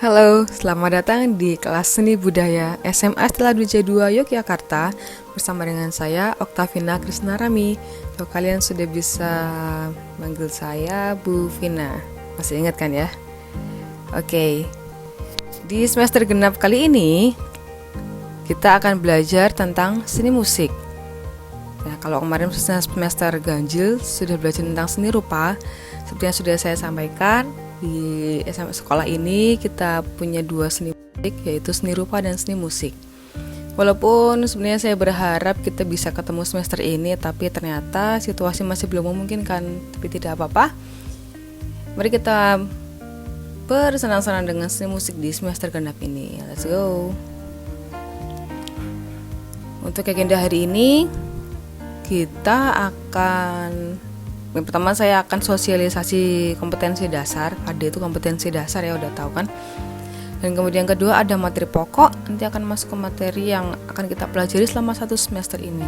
Halo, selamat datang di kelas seni budaya SMA Stella Dwi 2 Yogyakarta bersama dengan saya Oktavina Krisnarami. So, kalian sudah bisa manggil saya Bu Vina. Masih ingat kan ya? Oke. Di semester genap kali ini kita akan belajar tentang seni musik. Nah, kalau kemarin semester ganjil sudah belajar tentang seni rupa, seperti yang sudah saya sampaikan, di SMA sekolah ini kita punya dua seni musik, yaitu seni rupa dan seni musik. Walaupun sebenarnya saya berharap kita bisa ketemu semester ini, tapi ternyata situasi masih belum memungkinkan. Tapi tidak apa-apa, mari kita bersenang-senang dengan seni musik di semester genap ini. Let's go. Untuk agenda hari ini kita akan, yang pertama saya akan sosialisasi kompetensi dasar. KD itu kompetensi dasar ya, udah tahu kan. Dan kemudian kedua ada materi pokok, nanti akan masuk ke materi yang akan kita pelajari selama satu semester ini.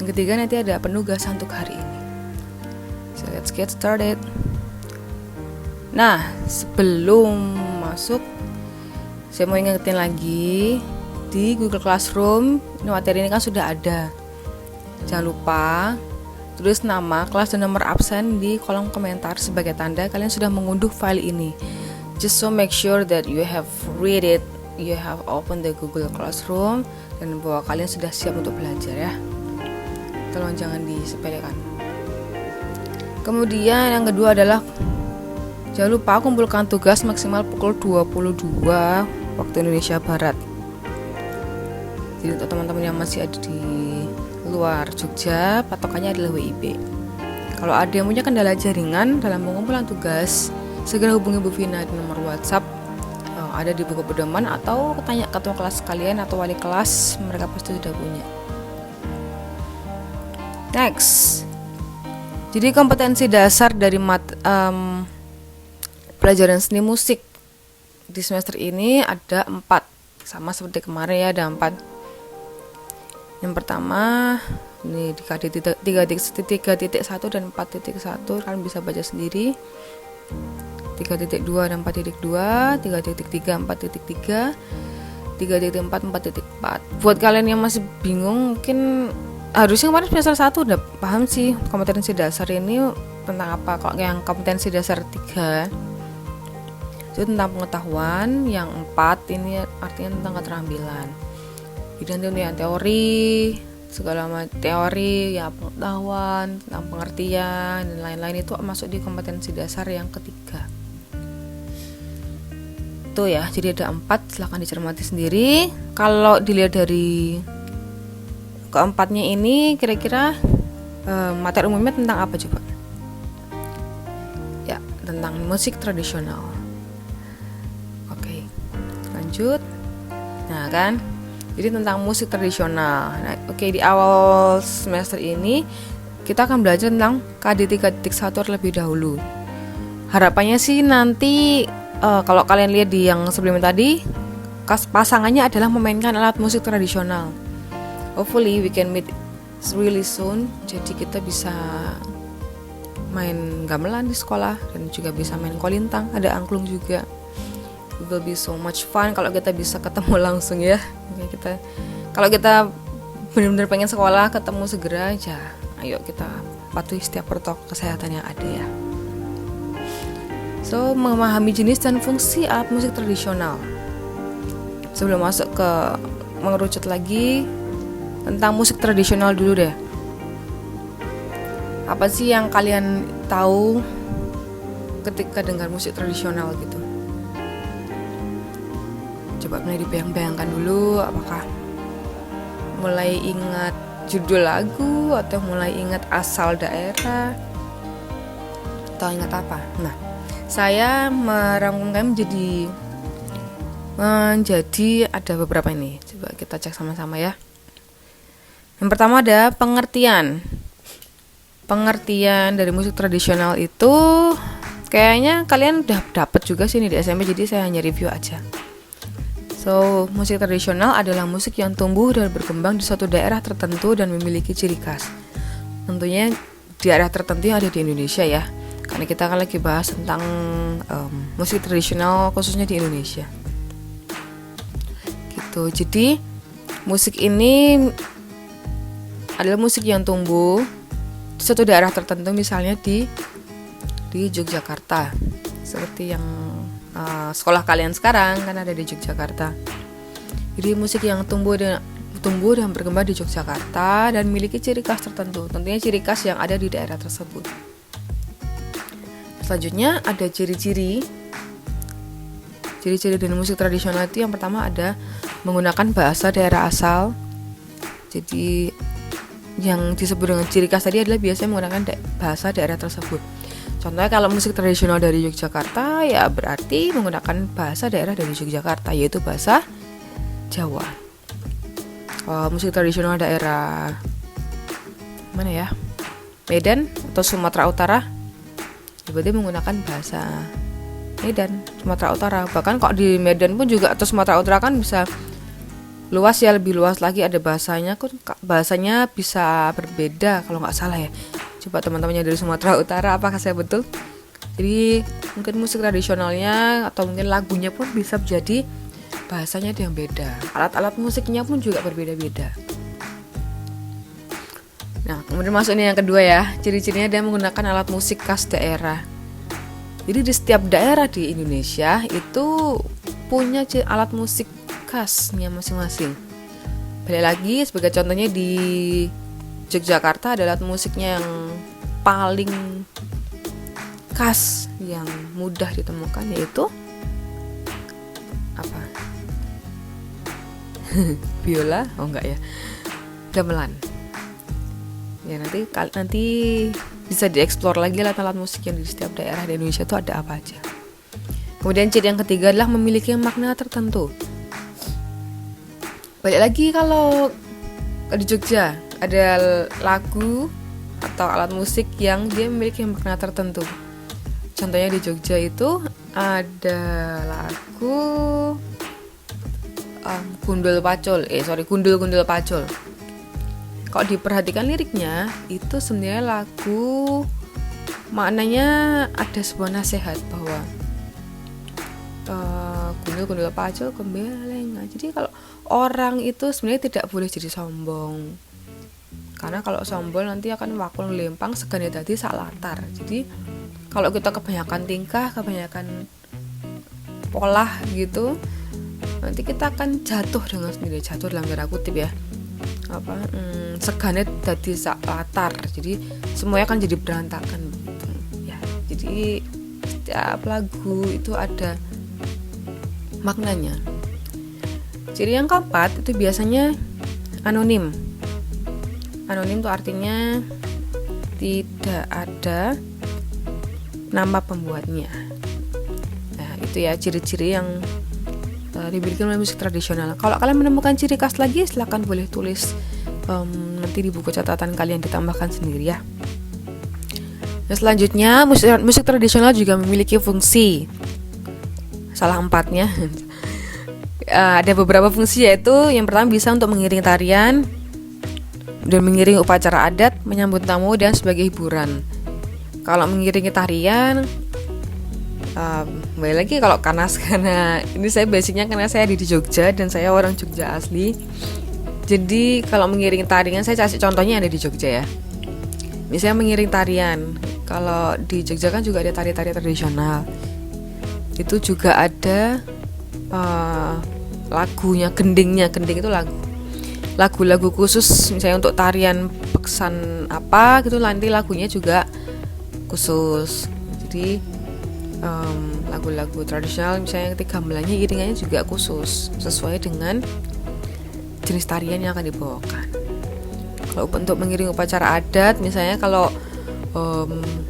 Yang ketiga nanti ada penugasan untuk hari ini. So let's get started. Nah, sebelum masuk, saya mau ingetin lagi, di Google Classroom materi ini kan sudah ada. Jangan lupa tulis nama, kelas, dan nomor absen di kolom komentar sebagai tanda kalian sudah mengunduh file ini. Just so make sure that you have read it, you have opened the Google Classroom, dan bahwa kalian sudah siap untuk belajar ya. Tolong jangan disepelekan. Kemudian yang kedua adalah jangan lupa kumpulkan tugas maksimal pukul 22 waktu Indonesia Barat. Jadi untuk teman-teman yang masih ada di luar Jogja, patokannya adalah WIB. Kalau ada yang punya kendala jaringan dalam pengumpulan tugas, segera hubungi Bu Vina di nomor WhatsApp ada di buku pedoman, atau tanya ketua kelas kalian atau wali kelas, mereka pasti sudah punya. Next, jadi kompetensi dasar dari pelajaran seni musik di semester ini ada 4, sama seperti kemarin ya, ada 4. Yang pertama ini di KD 3.1 dan 4.1, kalian bisa baca sendiri. 3.2 dan 4.2, 3.3, 4.3, 3.4, 4.4. Buat kalian yang masih bingung, mungkin harusnya kemarin semester 1 udah paham sih kompetensi dasar ini tentang apa. Kalau yang kompetensi dasar 3 itu tentang pengetahuan, yang 4 ini artinya tentang keterampilan. Jadi nanti yang teori, segala macam teori, ya pengetahuan, tentang pengertian dan lain-lain itu masuk di kompetensi dasar yang ketiga. Itu ya, jadi ada 4, silahkan dicermati sendiri. Kalau dilihat dari keempatnya ini, kira-kira materi umumnya tentang apa coba? Ya, tentang musik tradisional. Oke, lanjut. Nah kan, jadi tentang musik tradisional. Nah, di awal semester ini kita akan belajar tentang KD 3.1 terlebih dahulu. Harapannya sih nanti kalau kalian lihat di yang sebelumnya tadi, pasangannya adalah memainkan alat musik tradisional. Hopefully we can meet really soon. Jadi kita bisa main gamelan di sekolah dan juga bisa main kolintang, ada angklung juga. It will be so much fun kalau kita bisa ketemu langsung ya. Kalau kita benar-benar pengen sekolah ketemu segera aja, ayo kita patuhi setiap protokol kesehatan yang ada ya. So, memahami jenis dan fungsi alat musik tradisional. Sebelum masuk ke mengerucut lagi tentang musik tradisional dulu deh. Apa sih yang kalian tahu ketika dengar musik tradisional gitu? Coba mulai dibayang-bayangkan dulu, apakah mulai ingat judul lagu atau mulai ingat asal daerah atau ingat apa? Nah, saya merangkumkan menjadi ada beberapa ini. Coba kita cek sama-sama ya. Yang pertama ada pengertian. Pengertian dari musik tradisional itu kayaknya kalian udah dapat juga sih ini di SMP, jadi saya hanya review aja. So, musik tradisional adalah musik yang tumbuh dan berkembang di suatu daerah tertentu dan memiliki ciri khas. Tentunya di daerah tertentu yang ada di Indonesia ya. karena kita kan lagi bahas tentang musik tradisional khususnya di Indonesia gitu. Jadi musik ini adalah musik yang tumbuh di suatu daerah tertentu, misalnya di Yogyakarta, seperti yang sekolah kalian sekarang kan ada di Yogyakarta. Jadi musik yang tumbuh dan berkembang di Yogyakarta dan memiliki ciri khas tertentu, tentunya ciri khas yang ada di daerah tersebut. Selanjutnya ada ciri-ciri dari musik tradisional itu. Yang pertama ada menggunakan bahasa daerah asal. Jadi yang disebut dengan ciri khas tadi adalah biasanya menggunakan bahasa daerah tersebut. Contohnya kalau musik tradisional dari Yogyakarta, ya berarti menggunakan bahasa daerah dari Yogyakarta, yaitu bahasa Jawa. Musik tradisional daerah mana ya, Medan atau Sumatera Utara, berarti menggunakan bahasa Medan, Sumatera Utara. Bahkan kok di Medan pun juga atau Sumatera Utara kan bisa luas ya, lebih luas lagi, ada bahasanya bisa berbeda kalau nggak salah ya. Coba teman-temannya dari Sumatera Utara, apakah saya betul? Jadi mungkin musik tradisionalnya atau mungkin lagunya pun bisa menjadi bahasanya yang beda. Alat-alat musiknya pun juga berbeda-beda. Nah, kemudian masuk ini yang kedua ya. Ciri-cirinya dia menggunakan alat musik khas daerah. Jadi di setiap daerah di Indonesia itu punya alat musik khasnya masing-masing. Balik lagi sebagai contohnya di Yogyakarta ada alat musiknya yang paling khas yang mudah ditemukan, yaitu apa? Biola? Oh enggak ya. Gamelan. Ya nanti bisa dieksplor lagi alat-alat musik yang di setiap daerah di Indonesia itu ada apa aja. Kemudian ciri yang ketiga adalah memiliki makna tertentu. Balik lagi kalau di Jogja ada lagu atau alat musik yang dia memiliki makna tertentu. Contohnya di Jogja itu ada lagu Gundul Pacul. Kalau diperhatikan liriknya itu sebenarnya lagu maknanya ada sebuah nasihat bahwa Gundul Pacul kembali. Jadi kalau orang itu sebenarnya tidak boleh jadi sombong, karena kalau sombong nanti akan wakul lempang segane dadi sak latar. Jadi kalau kita kebanyakan tingkah, kebanyakan pola gitu, nanti kita akan jatuh dengan sendiri, jatuh dalam tanda kutip ya. Segane dadi sak latar. Jadi semuanya akan jadi berantakan begitu. Ya, jadi setiap lagu itu ada maknanya. Ciri yang keempat itu biasanya anonim. Anonim itu artinya tidak ada nama pembuatnya. Nah, itu ya ciri-ciri yang dimiliki oleh musik tradisional. Kalau kalian menemukan ciri khas lagi, silakan boleh tulis nanti di buku catatan kalian, ditambahkan sendiri ya. Nah, selanjutnya musik tradisional juga memiliki fungsi. Salah empatnya. Ada beberapa fungsi, yaitu yang pertama bisa untuk mengiring tarian dan mengiring upacara adat, menyambut tamu dan sebagai hiburan. Kalau mengiringi tarian, balik lagi kalau karena ini saya basicnya karena saya di Jogja dan saya orang Jogja asli. Jadi kalau mengiring tarian, saya kasih contohnya ada di Jogja ya. Misalnya mengiring tarian, kalau di Jogja kan juga ada tari-tari tradisional. Itu juga ada lagunya, gending itu lagu-lagu khusus, misalnya untuk tarian peksan apa gitu, nanti lagunya juga khusus. Jadi lagu-lagu tradisional misalnya ketika gamelannya iringannya juga khusus sesuai dengan jenis tarian yang akan dibawakan. Kalau untuk mengiring upacara adat, misalnya kalau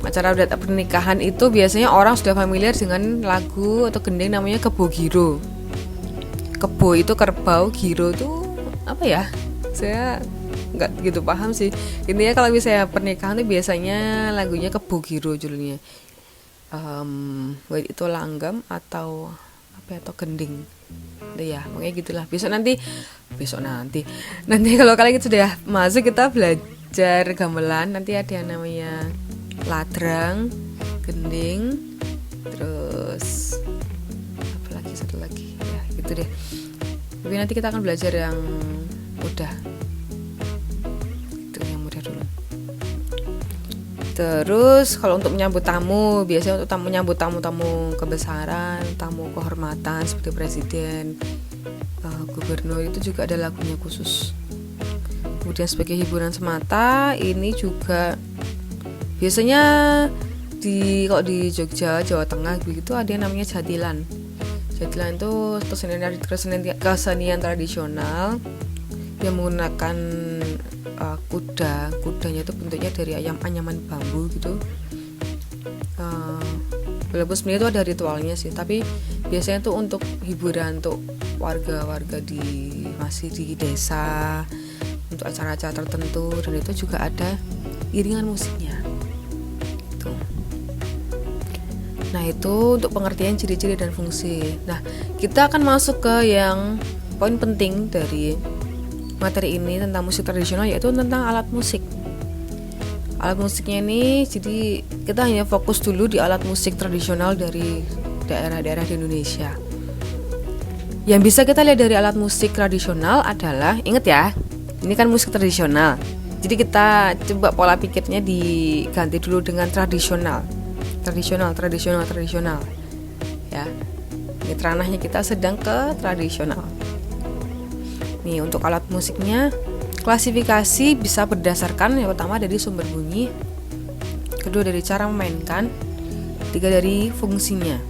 acara adat pernikahan itu biasanya orang sudah familiar dengan lagu atau gending namanya Kebo Giro. Kebo itu kerbau, giro itu apa ya? Saya nggak gitu paham sih. Intinya kalau misalnya pernikahan itu biasanya lagunya Kebo Giro judulnya. Itu langgam atau apa atau gending. Ya, pokoknya gitulah. Nanti kalau kalian sudah masuk, kita belajar gamelan, nanti ada yang namanya ladrang, gending, terus apa lagi, satu lagi ya gitu deh. Tapi nanti kita akan belajar yang mudah, itu yang mudah dulu. Terus kalau untuk menyambut tamu, biasanya untuk menyambut tamu kebesaran, tamu kehormatan seperti presiden, gubernur, itu juga ada lagunya khusus. Kemudian sebagai hiburan semata, ini juga biasanya kalau di Jogja, Jawa Tengah begitu ada yang namanya jatilan. Jatilan itu kesenian tradisional yang menggunakan kudanya itu bentuknya dari anyaman bambu gitu. Walaupun sebenarnya itu ada ritualnya sih, tapi biasanya itu untuk hiburan untuk warga-warga masih di desa, untuk acara-acara tertentu, dan itu juga ada iringan musiknya gitu. Nah, itu untuk pengertian ciri-ciri dan fungsi. Nah, kita akan masuk ke yang poin penting dari materi ini tentang musik tradisional, yaitu tentang alat musik. Alat musiknya ini, jadi kita hanya fokus dulu di alat musik tradisional dari daerah-daerah di Indonesia. Yang bisa kita lihat dari alat musik tradisional adalah, ingat ya, ini kan musik tradisional. Jadi kita coba pola pikirnya diganti dulu dengan tradisional. Ya. Ini ranahnya kita sedang ke tradisional. Nih, untuk alat musiknya, klasifikasi bisa berdasarkan yang pertama dari sumber bunyi, kedua dari cara memainkan, ketiga dari fungsinya.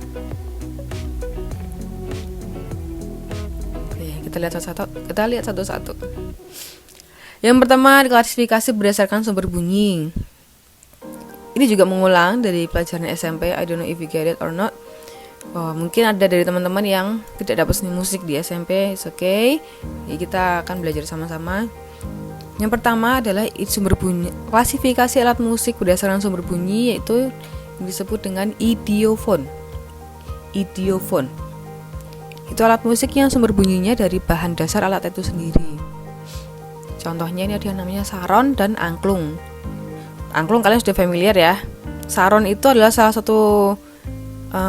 Oke, kita lihat satu-satu. Yang pertama, klasifikasi berdasarkan sumber bunyi. Ini juga mengulang dari pelajaran SMP. I don't know if you get it or not. Mungkin ada dari teman-teman yang tidak dapat seni musik di SMP. It's okay. Jadi kita akan belajar sama-sama. Yang pertama adalah sumber bunyi. Klasifikasi alat musik berdasarkan sumber bunyi, yaitu yang disebut dengan idiofon. Idiofon itu alat musik yang sumber bunyinya dari bahan dasar alat itu sendiri. Contohnya ini ada yang namanya saron dan angklung. Angklung kalian sudah familiar ya. Saron itu adalah salah satu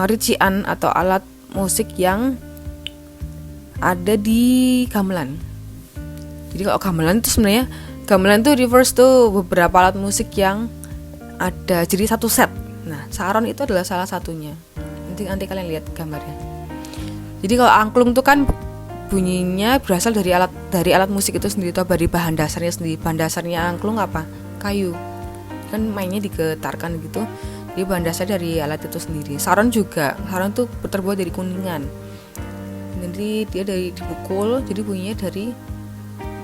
rician atau alat musik yang ada di gamelan. Jadi kalau gamelan itu sebenarnya, gamelan itu refers to beberapa alat musik yang ada jadi satu set. Nah, saron itu adalah salah satunya. Nanti kalian lihat gambarnya. Jadi kalau angklung itu kan bunyinya berasal dari alat musik itu sendiri, atau dari bahan dasarnya sendiri. Bahan dasarnya angklung apa? Kayu. Kan mainnya digetarkan gitu. Jadi bahan dasar dari alat itu sendiri. Saron juga. Saron itu terbuat dari kuningan. Jadi dia dipukul, jadi bunyinya dari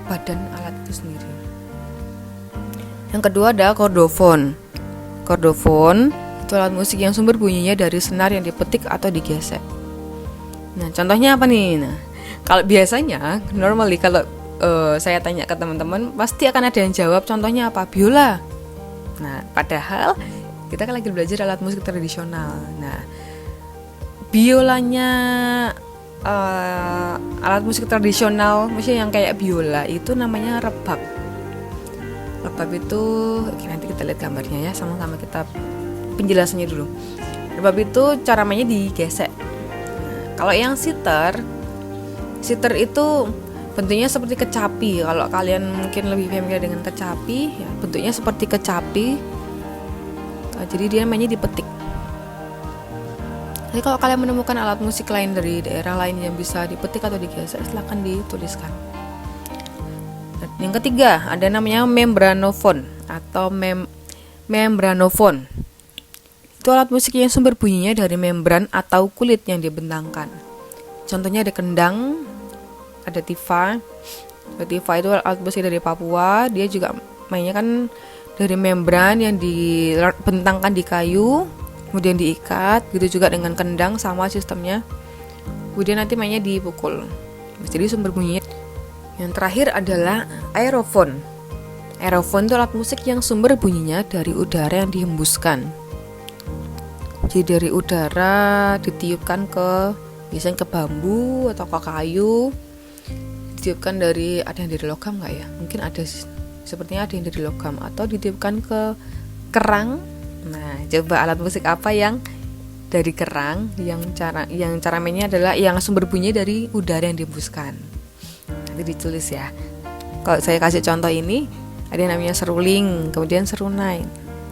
badan alat itu sendiri. Yang kedua ada kordofon. Kordofon itu alat musik yang sumber bunyinya dari senar yang dipetik atau digesek. Nah, contohnya apa nih? Nah, kalau biasanya, normally kalau saya tanya ke teman-teman, pasti akan ada yang jawab contohnya apa? Biola. Nah, padahal kita kan lagi belajar alat musik tradisional. Nah, biolanya alat musik tradisional, maksudnya yang kayak biola itu namanya rebab. Rebab itu, oke, nanti kita lihat gambarnya ya, sama-sama kita penjelasannya dulu. Rebab itu cara mainnya digesek. Kalau yang sitar itu bentuknya seperti kecapi. Kalau kalian mungkin lebih familiar dengan kecapi, ya, bentuknya seperti kecapi. Jadi dia mainnya dipetik. Jadi kalau kalian menemukan alat musik lain dari daerah lain yang bisa dipetik atau digesek, silakan dituliskan. Yang ketiga ada namanya membranofon atau membranofon. Itu alat musik yang sumber bunyinya dari membran atau kulit yang dibentangkan. Contohnya ada kendang, ada tifa. Tifa itu alat musik dari Papua. Dia juga mainnya kan dari membran yang dibentangkan di kayu, kemudian diikat. Gitu juga dengan kendang, sama sistemnya. Kemudian nanti mainnya dipukul. Jadi sumber bunyinya. Yang terakhir adalah aerofon. Aerofon itu alat musik yang sumber bunyinya dari udara yang dihembuskan. Jadi dari udara ditiupkan biasanya ke bambu atau ke kayu. Ditiupkan ada yang dari logam nggak ya? Mungkin ada, sepertinya ada yang dari logam. Atau ditiupkan ke kerang. Nah, coba alat musik apa yang dari kerang, yang cara mainnya adalah yang sumber bunyi dari udara yang dihembuskan. Nanti ditulis ya. Kalau saya kasih contoh ini, ada yang namanya seruling, kemudian serunai.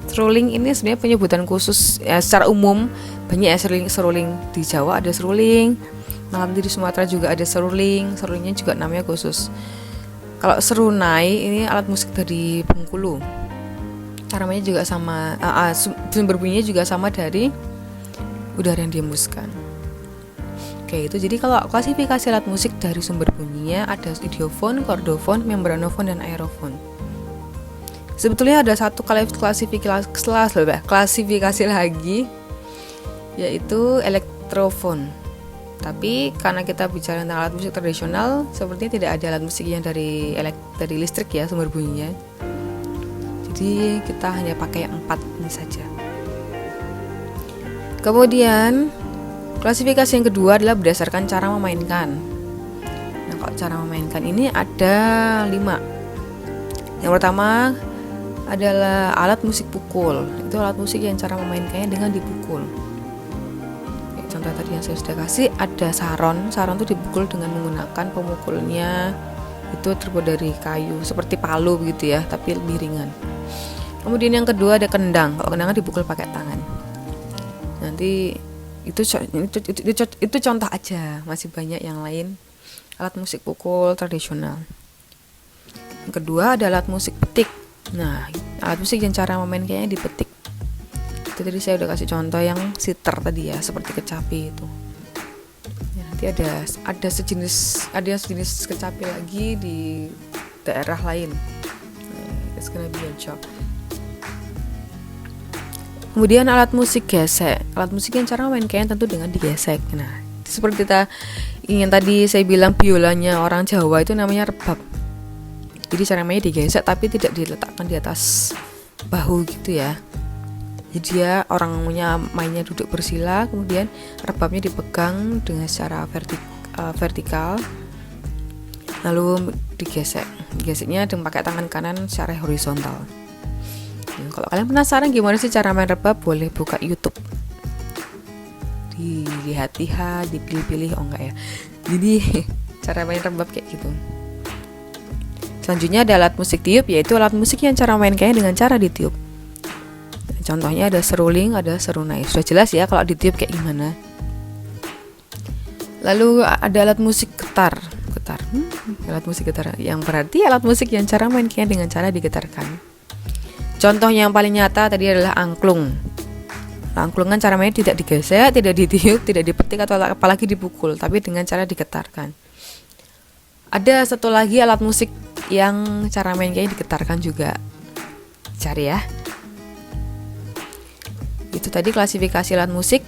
Seruling ini sebenarnya penyebutan khusus ya, secara umum banyak ya seruling di Jawa ada seruling, nanti di Sumatera juga ada seruling, serulingnya juga namanya khusus. Kalau serunai ini alat musik dari Bengkulu. Caranya juga sama, sumber bunyinya juga sama dari udara yang dihembuskan. Oke, itu jadi kalau klasifikasi alat musik dari sumber bunyinya ada idiofon, kordofon, membranofon, dan aerofon. Sebetulnya ada satu klasifikasi lagi, yaitu elektrofon. Tapi karena kita bicara tentang alat musik tradisional, sepertinya tidak ada alat musik yang dari listrik ya sumber bunyinya. Jadi kita hanya pakai 4 ini saja. Kemudian klasifikasi yang kedua adalah berdasarkan cara memainkan. Nah, kalau cara memainkan ini ada 5. Yang pertama adalah alat musik pukul. Itu alat musik yang cara memainkannya dengan dipukul. Contoh tadi yang saya sudah kasih ada saron. Saron itu dipukul dengan menggunakan pemukulnya itu terbuat dari kayu seperti palu begitu ya, tapi lebih ringan. Kemudian yang kedua ada kendang. Kalau kendang dipukul pakai tangan. Nanti itu contoh aja, masih banyak yang lain alat musik pukul tradisional. Yang kedua ada alat musik petik. Nah, alat musik yang cara memainkannya dipetik. Itu tadi saya udah kasih contoh yang sitar tadi ya, seperti kecapi itu. Ya, nanti ada sejenis kecapi lagi di daerah lain. It's gonna be a job. Kemudian alat musik gesek. Alat musik yang cara memainkannya tentu dengan digesek. Nah, seperti ingin tadi saya bilang biolanya orang Jawa itu namanya rebab. Jadi cara mainnya digesek tapi tidak diletakkan di atas bahu gitu ya. Jadi dia orangnya mainnya duduk bersila, kemudian rebabnya dipegang dengan secara vertikal, lalu digesek. Geseknya dengan pakai tangan kanan secara horizontal. Nah, kalau kalian penasaran gimana sih cara main rebab, boleh buka YouTube. Dilihat-lihat, dipilih-pilih, oh enggak ya. Jadi cara main rebab kayak gitu. Selanjutnya ada alat musik tiup, yaitu alat musik yang cara mainkannya dengan cara ditiup. Contohnya ada seruling, ada serunai. Sudah jelas ya kalau ditiup kayak gimana. Lalu ada alat musik getar. Alat musik getar yang berarti alat musik yang cara mainnya dengan cara digetarkan. Contoh yang paling nyata tadi adalah angklung. Angklung kan cara mainnya tidak digesek, tidak ditiup, tidak dipetik atau apalagi dipukul, tapi dengan cara digetarkan. Ada satu lagi alat musik yang cara mainnya digetarkan juga. Cari ya. Itu tadi klasifikasi alat musik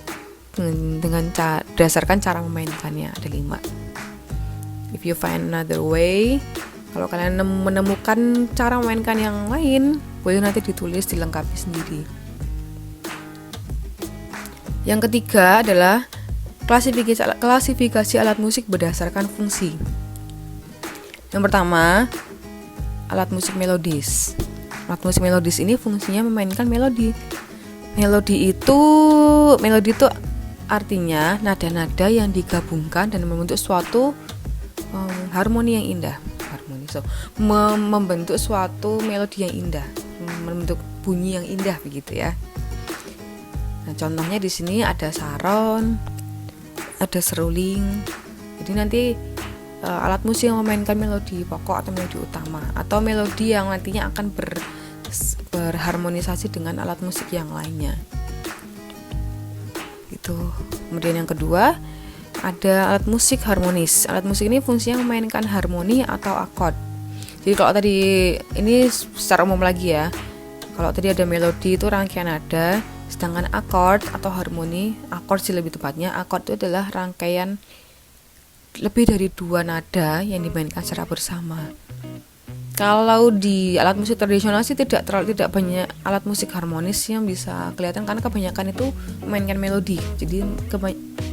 dengan berdasarkan cara memainkannya, ada 5. If you find another way, kalau kalian menemukan cara memainkan yang lain, boleh nanti ditulis, dilengkapi sendiri. Yang ketiga adalah klasifikasi alat musik berdasarkan fungsi. Yang pertama, alat musik melodis. Alat musik melodis ini fungsinya memainkan melodi. Melodi itu artinya nada-nada yang digabungkan dan membentuk suatu harmoni yang indah. Membentuk suatu melodi yang indah, membentuk bunyi yang indah begitu ya. Nah, contohnya di sini ada saron, ada seruling. Jadi nanti alat musik yang memainkan melodi pokok atau melodi utama, atau melodi yang nantinya akan berharmonisasi dengan alat musik yang lainnya. Itu. Kemudian yang kedua ada alat musik harmonis. Alat musik ini fungsinya memainkan harmoni atau akord. Jadi kalau tadi ini secara umum lagi ya. Kalau tadi ada melodi itu rangkaian nada, sedangkan akord atau harmoni, akord sih lebih tepatnya, akord itu adalah rangkaian lebih dari 2 nada yang dimainkan secara bersama. Kalau di alat musik tradisional sih tidak banyak alat musik harmonis yang bisa kelihatan karena kebanyakan itu memainkan melodi. Jadi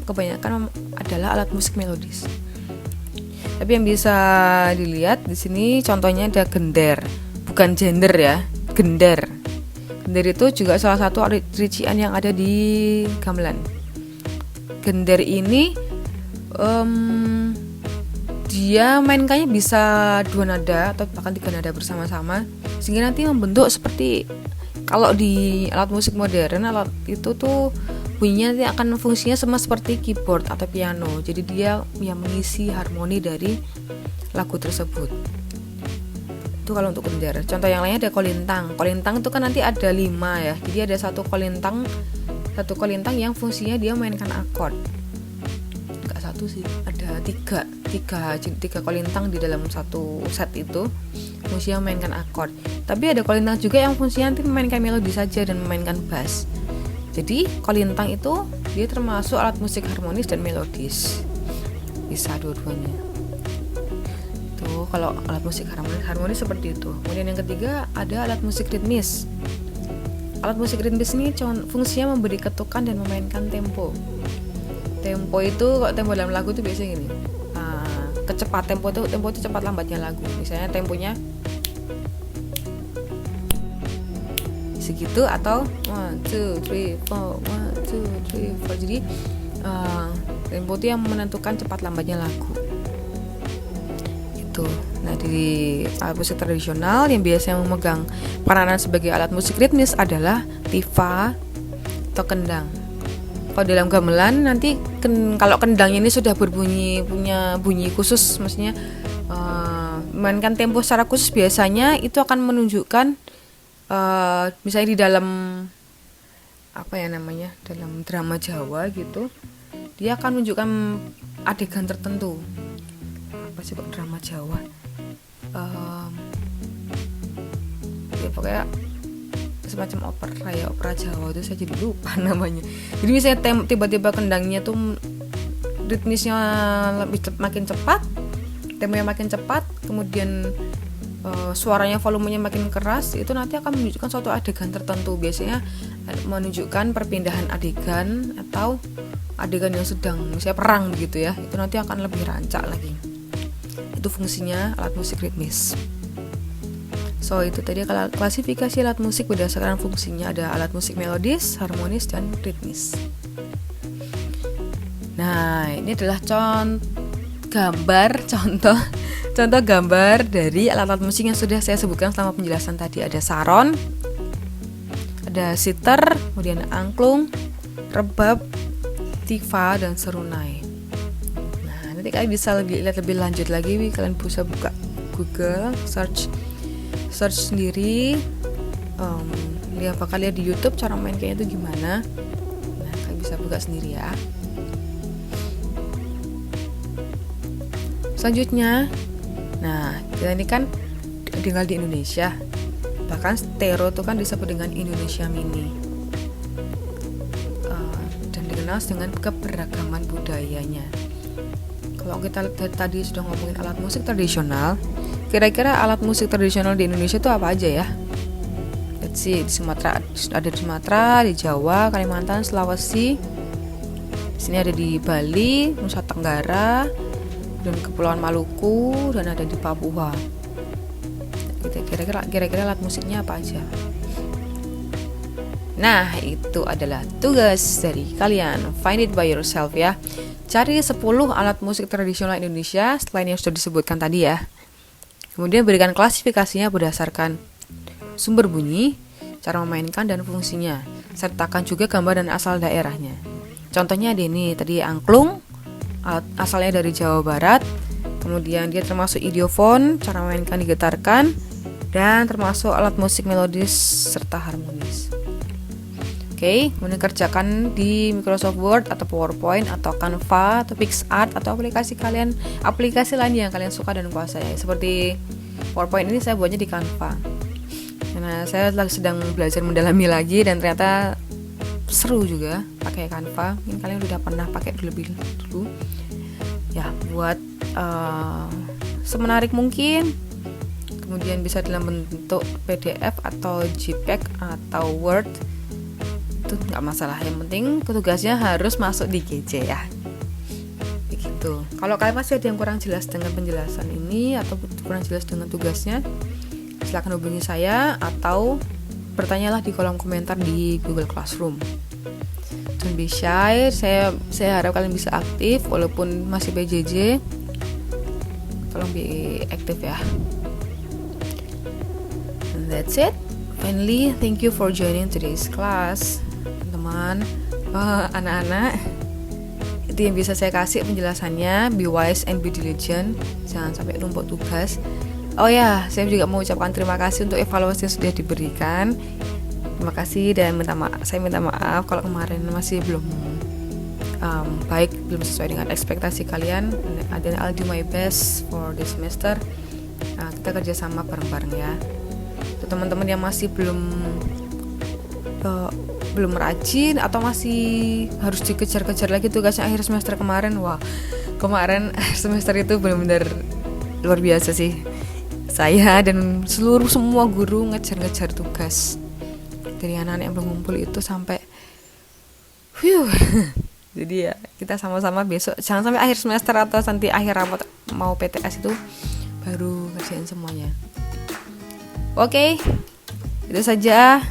kebanyakan adalah alat musik melodis. Tapi yang bisa dilihat di sini contohnya ada gender, bukan gender ya, gender. Gender itu juga salah satu rincian yang ada di gamelan. Gender ini dia mainkannya bisa 2 nada atau bahkan 3 nada bersama-sama, sehingga nanti membentuk seperti kalau di alat musik modern, alat itu tuh bunyinya nanti akan fungsinya sama seperti keyboard atau piano. Jadi dia yang mengisi harmoni dari lagu tersebut. Itu kalau untuk gender. Contoh yang lainnya ada kolintang. Kolintang itu kan nanti ada 5 ya. Jadi ada satu kolintang yang fungsinya dia mainkan akord. Enggak satu sih, ada tiga kolintang di dalam satu set itu fungsinya memainkan akord. Tapi ada kolintang juga yang fungsinya nanti memainkan melodi saja dan memainkan bass. Jadi kolintang itu dia termasuk alat musik harmonis dan melodis, bisa dua-duanya. Tuh kalau alat musik harmonis seperti itu. Kemudian yang ketiga ada alat musik ritmis. Alat musik ritmis ini fungsinya memberi ketukan dan memainkan tempo. Tempo itu kalau tempo dalam lagu itu biasanya gini. Tempo itu cepat lambatnya lagu. Misalnya temponya segitu atau 1 2 3 4 1 2 3 4. Jadi tempo itu yang menentukan cepat lambatnya lagu. Itu. Nah, di alat musik tradisional yang biasanya memegang peranan sebagai alat musik ritmis adalah tifa atau kendang. Kalau dalam gamelan nanti kalau kendangnya ini sudah berbunyi, punya bunyi khusus, maksudnya memainkan tempo secara khusus, biasanya itu akan menunjukkan misalnya di dalam dalam drama Jawa gitu, dia akan menunjukkan adegan tertentu. Apa sih kok drama Jawa? Ya pokoknya semacam opera Jawa itu saya jadi lupa namanya. Jadi misalnya tiba-tiba kendangnya tuh ritmisnya makin cepat, temponya makin cepat, kemudian suaranya volumenya makin keras, itu nanti akan menunjukkan suatu adegan tertentu. Biasanya menunjukkan perpindahan adegan atau adegan yang sedang misalnya perang begitu ya. Itu nanti akan lebih rancak lagi. Itu fungsinya alat musik ritmis. So itu tadi kalau klasifikasi alat musik berdasarkan fungsinya, ada alat musik melodis, harmonis, dan ritmis. Nah, ini adalah contoh gambar dari alat-alat musik yang sudah saya sebutkan selama penjelasan tadi. Ada saron, ada sitar, kemudian angklung, rebab, tifa, dan serunai. Nah, nanti kalian bisa lihat lebih lanjut lagi, kalian bisa buka Google, search sendiri, lihat di YouTube cara main kayaknya itu gimana. Nah, kalian bisa buka sendiri ya. Selanjutnya, nah kita ini kan tinggal di Indonesia, bahkan stereo itu kan disebut dengan Indonesia Mini, dan dikenal dengan keberagaman budayanya. Kalau kita tadi sudah ngomongin alat musik tradisional, kira-kira alat musik tradisional di Indonesia itu apa aja ya? Let's see, di Sumatera, di Jawa, Kalimantan, Sulawesi. Di sini ada di Bali, Nusa Tenggara, dan Kepulauan Maluku, dan ada di Papua. Kira-kira alat musiknya apa aja? Nah, itu adalah tugas dari kalian. Find it by yourself ya. Cari 10 alat musik tradisional Indonesia selain yang sudah disebutkan tadi ya. Kemudian berikan klasifikasinya berdasarkan sumber bunyi, cara memainkan, dan fungsinya. Sertakan juga gambar dan asal daerahnya. Contohnya ada ini, tadi angklung, asalnya dari Jawa Barat. Kemudian dia termasuk idiofon, cara memainkan digetarkan, dan termasuk alat musik melodis serta harmonis. Oke, kemudian kerjakan di Microsoft Word atau PowerPoint atau Canva atau PixArt atau aplikasi lain yang kalian suka dan kuasai. Seperti PowerPoint ini saya buatnya di Canva. Karena saya sedang belajar mendalami lagi dan ternyata seru juga pakai Canva. Mungkin kalian udah pernah pakai lebih dulu. Ya, buat semenarik mungkin. Kemudian bisa dalam bentuk PDF atau JPEG atau Word. Itu nggak masalah, yang penting tugasnya harus masuk di GC ya. Begitu. Kalau kalian masih ada yang kurang jelas dengan penjelasan ini atau kurang jelas dengan tugasnya, silakan hubungi saya atau bertanyalah di kolom komentar di Google Classroom. Don't be shy. Saya harap kalian bisa aktif walaupun masih PJJ. Tolong be aktif ya. And that's it. Finally, thank you for joining today's class, teman-teman. Anak-anak, itu yang bisa saya kasih penjelasannya. Be wise and be diligent. Jangan sampai numpuk tugas. Oh ya, saya juga mau ucapkan terima kasih untuk evaluasi yang sudah diberikan. Terima kasih dan saya minta maaf kalau kemarin masih belum baik, belum sesuai dengan ekspektasi kalian. Dan I'll do my best for this semester. Kita kerjasama bareng-bareng ya. Untuk teman-teman yang masih belum rajin atau masih harus dikejar-kejar lagi tugasnya akhir semester kemarin, kemarin semester itu benar-benar luar biasa sih. Saya dan semua guru ngejar-ngejar tugas dari anak-anak yang belum ngumpul itu sampai jadi ya kita sama-sama besok, jangan sampai akhir semester atau nanti akhir rapat mau PTS itu baru ngerjain semuanya. Oke, itu saja.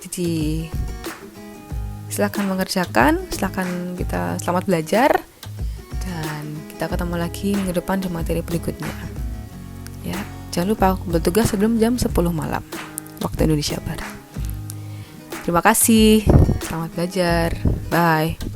Jadi silakan mengerjakan, silakan kita selamat belajar, dan kita ketemu lagi minggu depan di materi berikutnya ya. Jangan lupa kumpul tugas sebelum jam 10 malam waktu Indonesia Barat. Terima kasih, selamat belajar, bye.